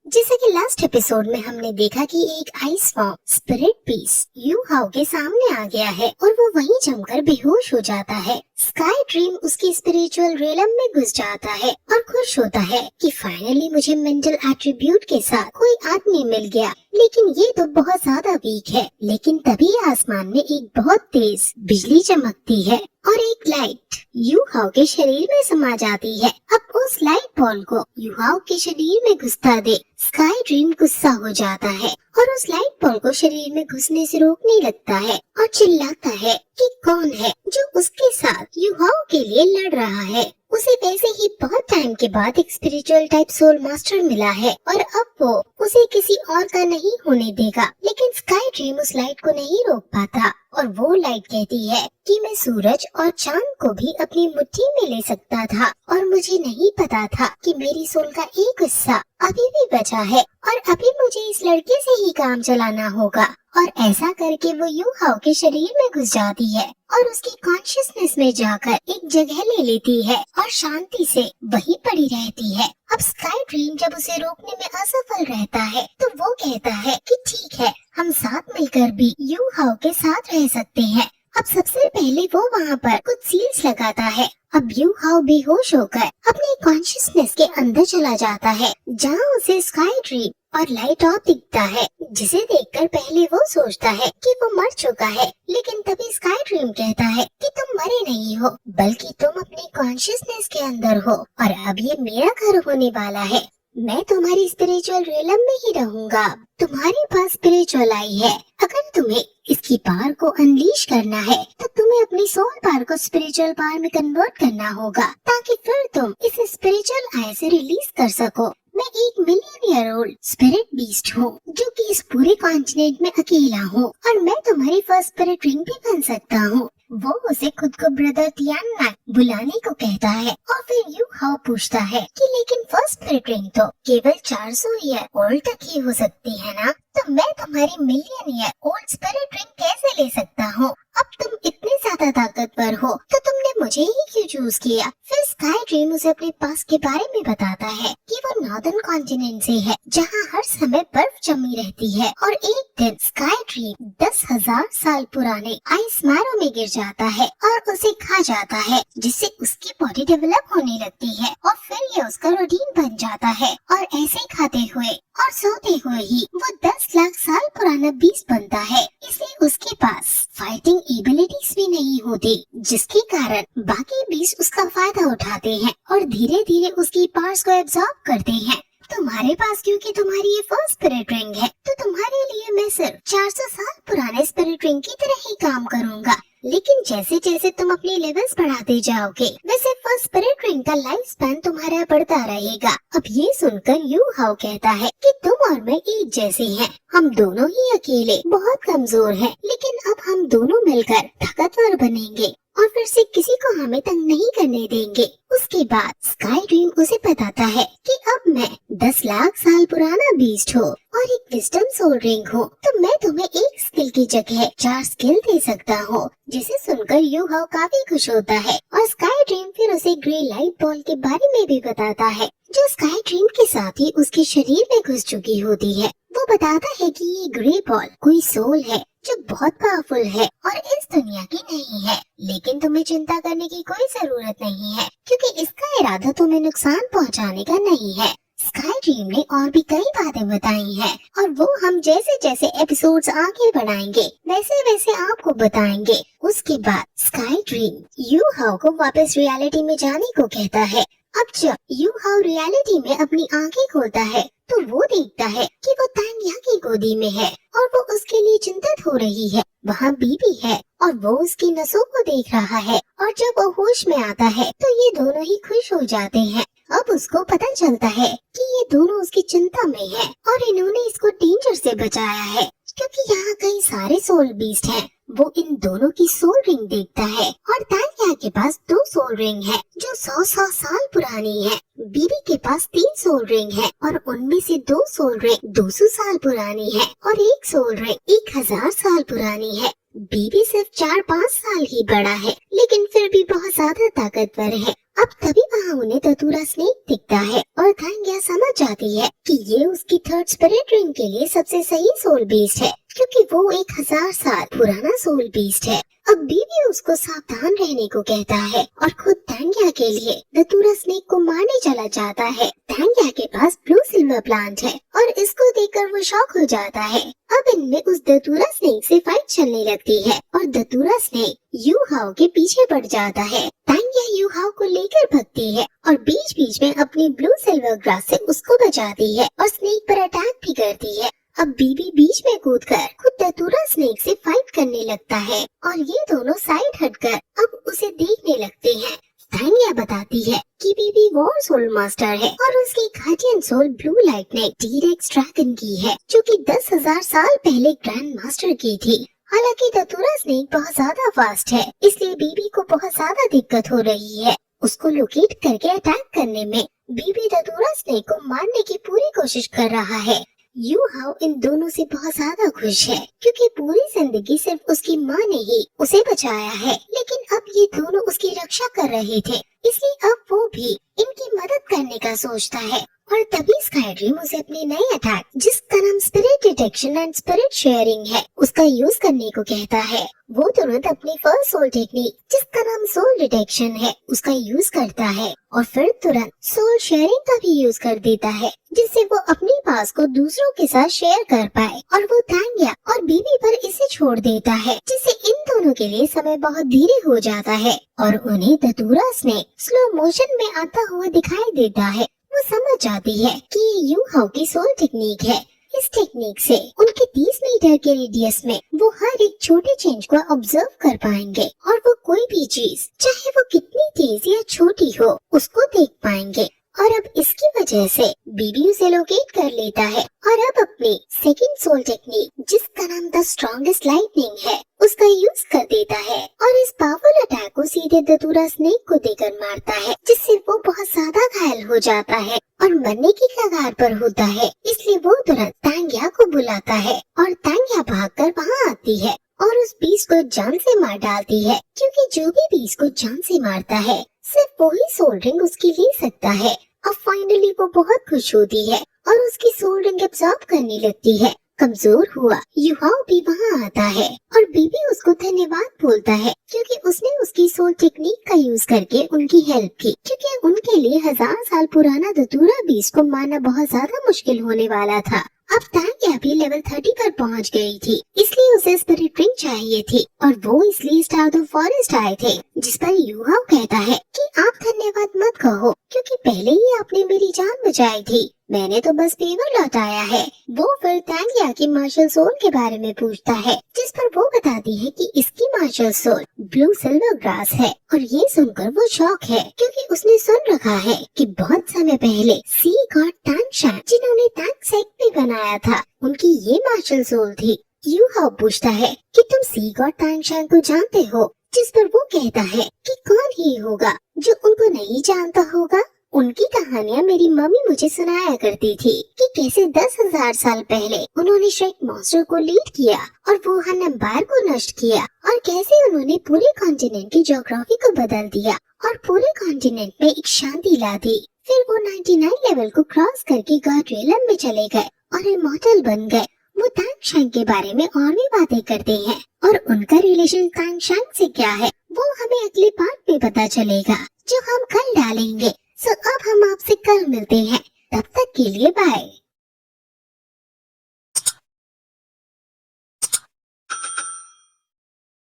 जैसे कि last episode में हमने देखा कि एक आइस फॉर्म स्पिरिट पीस यू हाउ के सामने आ गया है और वो वहीं जमकर बेहोश हो जाता है। स्काई ड्रीम उसकी स्पिरिचुअल रियलम में घुस जाता है और खुश होता है कि फाइनली मुझे मेंटल एट्रीब्यूट के साथ कोई आदमी मिल गया, लेकिन ये तो बहुत ज्यादा वीक है। लेकिन तभी आसमान में एक बहुत तेज बिजली चमकती है और एक लाइट यू हाउ के शरीर में समा जाती है। अब उस लाइट बॉल को यू हाउ के शरीर में घुसता देख स्काई ड्रीम गुस्सा हो जाता है और उस लाइट बॉल को शरीर में घुसने से रोकने लगता है और चिल्लाता है कि कौन है जो उसके साथ यू हाउ के लिए लड़ रहा है। उसे वैसे ही बहुत टाइम के बाद एक स्पिरिचुअल टाइप सोल मास्टर मिला है और अब वो उसे किसी और का नहीं होने देगा। लेकिन स्काई ड्रीम उस लाइट को नहीं रोक पाता और वो लाइट कहती है कि मैं सूरज और चांद को भी अपनी मुट्ठी में ले सकता था और मुझे नहीं पता था कि मेरी सोल का एक हिस्सा अभी भी बचा है और अभी मुझे इस लड़के से ही काम चलाना होगा। और ऐसा करके वो यू हाउ के शरीर में घुस जाती है और उसकी कॉन्शियसनेस में जाकर एक जगह ले लेती है और शांति से वहीं पड़ी रहती है। अब स्काई ड्रीम जब उसे रोकने में असफल रहता है तो वो कहता है कि ठीक है, हम साथ मिलकर भी यू हाउ के साथ रह सकते हैं। अब सबसे पहले वो वहाँ पर कुछ सील्स लगाता है। अब यू हाउ बेहोश होकर अपनी कॉन्शियसनेस के अंदर चला जाता है जहाँ उसे स्काई ड्रीम और लाइट ऑफ दिखता है, जिसे देखकर पहले वो सोचता है कि वो मर चुका है। लेकिन तभी स्काई ड्रीम कहता है कि तुम मरे नहीं हो, बल्कि तुम अपनी कॉन्शियसनेस के अंदर हो और अब ये मेरा घर होने वाला है। मैं तुम्हारी स्पिरिचुअल रियलम में ही रहूंगा। तुम्हारे पास स्पिरिचुअल आई है। अगर तुम्हें इसकी पावर को अनलीश करना है तो तुम्हें अपनी सोल पावर को स्पिरिचुअल पावर में कन्वर्ट करना होगा, ताकि फिर तुम इस स्पिरिचुअल आई से रिलीज कर सको। मैं एक million year old spirit beast हूँ जो कि इस पूरे कॉन्टिनेंट में अकेला हूँ और मैं तुम्हारी फर्स्ट स्पिरिट रिंग भी बन सकता हूँ। वो उसे खुद को ब्रदर तियान बुलाने को कहता है और फिर यू हाउ पूछता है कि लेकिन फर्स्ट स्पिरिट रिंग तो केवल 400 ईयर ओल्ड तक ही हो सकती है ना, तो मैं तुम्हारी million year old spirit ring कैसे ले सकता हूँ? अब तुम इतने ज्यादा ताकतवर हो तो तुमने मुझे ही क्यों चूज किया? फिर स्काई ड्रीम उसे अपने पास के बारे में बताता है कि वो नॉर्दर्न कॉन्टिनेंट से है जहाँ हर समय बर्फ जमी रहती है और एक दिन स्काई ड्रीम 10,000 साल पुराने आइस मैरो में गिर जाता है और उसे खा जाता है, जिससे उसकी बॉडी डेवलप होने लगती है और फिर ये उसका रूटीन बन जाता है और ऐसे खाते हुए और सोते हुए ही वो 10 लाख साल पुराना बीस्ट बनता है। इसलिए उसके पास फाइटिंग एबिलिटीज भी नहीं होती, जिसके कारण बाकी बीस्ट उसका फायदा उठाते हैं और धीरे धीरे उसकी पावर्स को एब्जॉर्ब करते हैं। तुम्हारे पास क्योंकि तुम्हारी ये फर्स्ट स्पिरिट रिंग है तो तुम्हारे लिए मैं सिर्फ 400 साल पुराने स्पिरिट रिंग की तरह ही काम करूँगा। लेकिन जैसे जैसे तुम अपने लेवल्स बढ़ाते जाओगे वैसे फर्स्ट स्पिरिट रिंग का लाइफ स्पैन तुम्हारा बढ़ता रहेगा। अब ये सुनकर यू हाउ कहता है कि तुम और मैं एक जैसे हैं। हम दोनों ही अकेले बहुत कमजोर हैं, लेकिन अब हम दोनों मिलकर ताकतवर बनेंगे और फिर से किसी को हमें तंग नहीं करने देंगे। उसके बाद स्काई ड्रीम उसे बताता है कि अब मैं 10 लाख साल पुराना बीस्ट हूँ और एक विजडम सोल रिंग हूँ, तो मैं तुम्हें एक स्किल की जगह 4 स्किल दे सकता हूँ। जिसे सुनकर यू हाउ काफी खुश होता है और स्काई ड्रीम फिर उसे ग्रे लाइट बॉल के बारे में भी बताता है जो स्काई ड्रीम के साथ ही उसके शरीर में घुस चुकी होती है। वो बताता है कि ये ग्रे बॉल कोई सोल है जो बहुत पावरफुल है और इस दुनिया की नहीं है, लेकिन तुम्हें चिंता करने की कोई जरूरत नहीं है क्योंकि इसका इरादा तुम्हें नुकसान पहुंचाने का नहीं है। स्काई ड्रीम ने और भी कई बातें बताई हैं और वो हम जैसे जैसे एपिसोड्स आगे बढ़ाएंगे वैसे वैसे आपको बताएंगे। उसके बाद स्काई ड्रीम यू हाउ को वापस रियलिटी में जाने को कहता है। अब जब यू हाउ रियलिटी में अपनी आंखें खोलता है तो वो देखता है कि वो तान्या की गोदी में है और वो उसके लिए चिंतित हो रही है। वहाँ बीबी है और वो उसकी नसों को देख रहा है और जब वो होश में आता है तो ये दोनों ही खुश हो जाते हैं। अब उसको पता चलता है कि ये दोनों उसकी चिंता में हैं और इन्होंने इसको डेंजर से बचाया है क्योंकि यहाँ कई सारे सोल बीस्ट हैं। वो इन दोनों की सोल रिंग देखता है और तान्या के पास 2 सोल रिंग है जो 100 साल पुरानी है। बीबी के पास 3 सोल रिंग है और उनमें से 2 सोल रिंग 200 साल पुरानी है और 1 सोल रिंग 1000 साल पुरानी है। बीबी सिर्फ 4-5 साल ही बड़ा है, लेकिन फिर भी बहुत ज्यादा ताकतवर है अब तभी वहाँ उन्हें धतूरा स्नेक दिखता है और थांग्या समझ जाती है कि ये उसकी थर्ड स्पिरिट रिंग के लिए सबसे सही सोल बीस्ट है, क्योंकि वो 1000 साल पुराना सोल बीस्ट है। अब बीबी उसको सावधान रहने को कहता है और खुद थांग्या के लिए धतूरा स्नेक को मारने चला जाता है। थांग्या के पास ब्लू सिल्वर प्लांट है और इसको देखकर वो शॉक हो जाता है। अब इनमें उस धतूरा स्नेक से फाइट चलने लगती है और धतूरा स्नेक यू हाओ के पीछे पड़ जाता है। थांग्या यू हाओ को लेकर भगती है और बीच बीच में अपनी ब्लू सिल्वर ग्रास से उसको बचाती है और स्नेक पर अटैक भी करती है। अब बीबी बीच में कूदकर खुद धतूरा स्नेक से फाइट करने लगता है और ये दोनों साइड हटकर अब उसे देखने लगते हैं। थांग्या बताती है कि बीबी वॉर सोल मास्टर है और उसकी guardian soul blue lightning T rex dragon की है, जो कि 10,000 साल पहले ग्रैंड मास्टर की थी। हालांकि धतूरा स्नेक बहुत ज्यादा फास्ट है, इसलिए बीबी को बहुत ज्यादा दिक्कत हो रही है उसको लोकेट करके अटैक करने में। बीबी धतूरा स्नेक को मारने की पूरी कोशिश कर रहा है। यू हाओ इन दोनों से बहुत ज्यादा खुश है, क्योंकि पूरी जिंदगी सिर्फ उसकी माँ ने ही उसे बचाया है, लेकिन अब ये दोनों उसकी रक्षा कर रहे थे, इसलिए अब वो भी इनकी मदद करने का सोचता है। और तभी स्काई ड्रीम उसे अपने नए अटैक, जिसका नाम spirit detection and spirit sharing है, उसका यूज करने को कहता है। वो तुरंत अपनी फर्स्ट सोल टेक्निक, जिसका नाम सोल डिटेक्शन है, उसका यूज करता है और फिर तुरंत सोल शेयरिंग का भी यूज कर देता है, जिससे वो अपनी पास को दूसरों के साथ शेयर कर पाए। और वो थांग्या और बीबी पर इसे छोड़ देता है, जिससे इन दोनों के लिए समय बहुत धीरे हो जाता है और उन्हें धतूरा स्नेक स्लो मोशन में आता हुआ दिखाई देता है। वो समझ जाती है कि ये यू हाओ की सोल टेक्निक है। इस टेक्निक से उनके 30 मीटर के रेडियस में वो हर एक छोटे चेंज को ऑब्जर्व कर पाएंगे और वो कोई भी चीज, चाहे वो कितनी तेज या छोटी हो, उसको देख पाएंगे। और अब इसकी वजह से बीबी उसे लोकेट कर लेता है और अब अपनी सेकंड सोल टेक्निक, जिसका नाम द स्ट्रॉन्गेस्ट लाइटनिंग है, उसका यूज कर देता है और इस पावरफुल अटैक को सीधे धतूरा स्नेक को देकर मारता है, जिससे वो बहुत ज्यादा घायल हो जाता है और मरने की कगार पर होता है। इसलिए वो तुरंत थांग्या को बुलाता है और थांग्या भागकर वहाँ आती है और उस बीस्ट को जान से मार डालती है, क्योंकि जो भी बीस्ट को जान से मारता है सिर्फ वही सोल रिंग उसकी ले सकता है। अब फाइनली वो बहुत खुश होती है और उसकी सोल रिंग एब्जॉर्ब करने लगती है। कमजोर हुआ यू हाओ भी वहाँ आता है और बीबी उसको धन्यवाद बोलता है, क्योंकि उसने उसकी सोल टेक्निक का यूज करके उनकी हेल्प की, क्योंकि उनके लिए 1000 साल पुराना धतूरा बीस्ट को मारना बहुत ज्यादा मुश्किल होने वाला था। अब थांग्या भी लेवल 30 पर पहुंच गई थी, इसलिए उसे स्पिरिट रिंग चाहिए थी और वो इसलिए स्टार ऑफ द फॉरेस्ट आए थे, जिस पर यू हाओ कहता है कि आप धन्यवाद मत कहो, क्योंकि पहले ही आपने मेरी जान बचाई थी, मैंने तो बस फेवर लौटाया है। वो फिर थांग्या की मार्शल सोल के बारे में पूछता है, जिस पर वो बताती है कि इसकी martial soul blue silver grass है और ये सुनकर वो शॉक है, क्योंकि उसने सुन रखा है कि बहुत समय पहले सी गॉड तांगशांग, जिन्होंने तांगसेक भी बनाया था, उनकी ये मार्शल सोल थी। यू हाओ पूछता है कि तुम सी गॉड तांगशांग को जानते हो, जिस पर वो कहता है कि कौन ही होगा जो उनको नहीं जानता होगा। उनकी कहानियाँ मेरी मम्मी मुझे सुनाया करती थी कि कैसे 10,000 साल पहले उन्होंने श्रेक मॉन्स्टर को लीड किया और वुहान एम्पायर को नष्ट किया, और कैसे उन्होंने पूरे कॉन्टिनेंट की ज्योग्राफी को बदल दिया और पूरे कॉन्टिनेंट में एक शांति ला दी। फिर वो 99 लेवल को क्रॉस करके गॉड रियलम में चले गए और इमॉर्टल बन गए। वो तांगशांग के बारे में और भी बातें करते हैं और उनका रिलेशन तांगशांग से क्या है वो हमें अगले पार्ट में पता चलेगा, जो हम कल डालेंगे। अब हम आपसे कल मिलते हैं, तब तक के लिए बाय।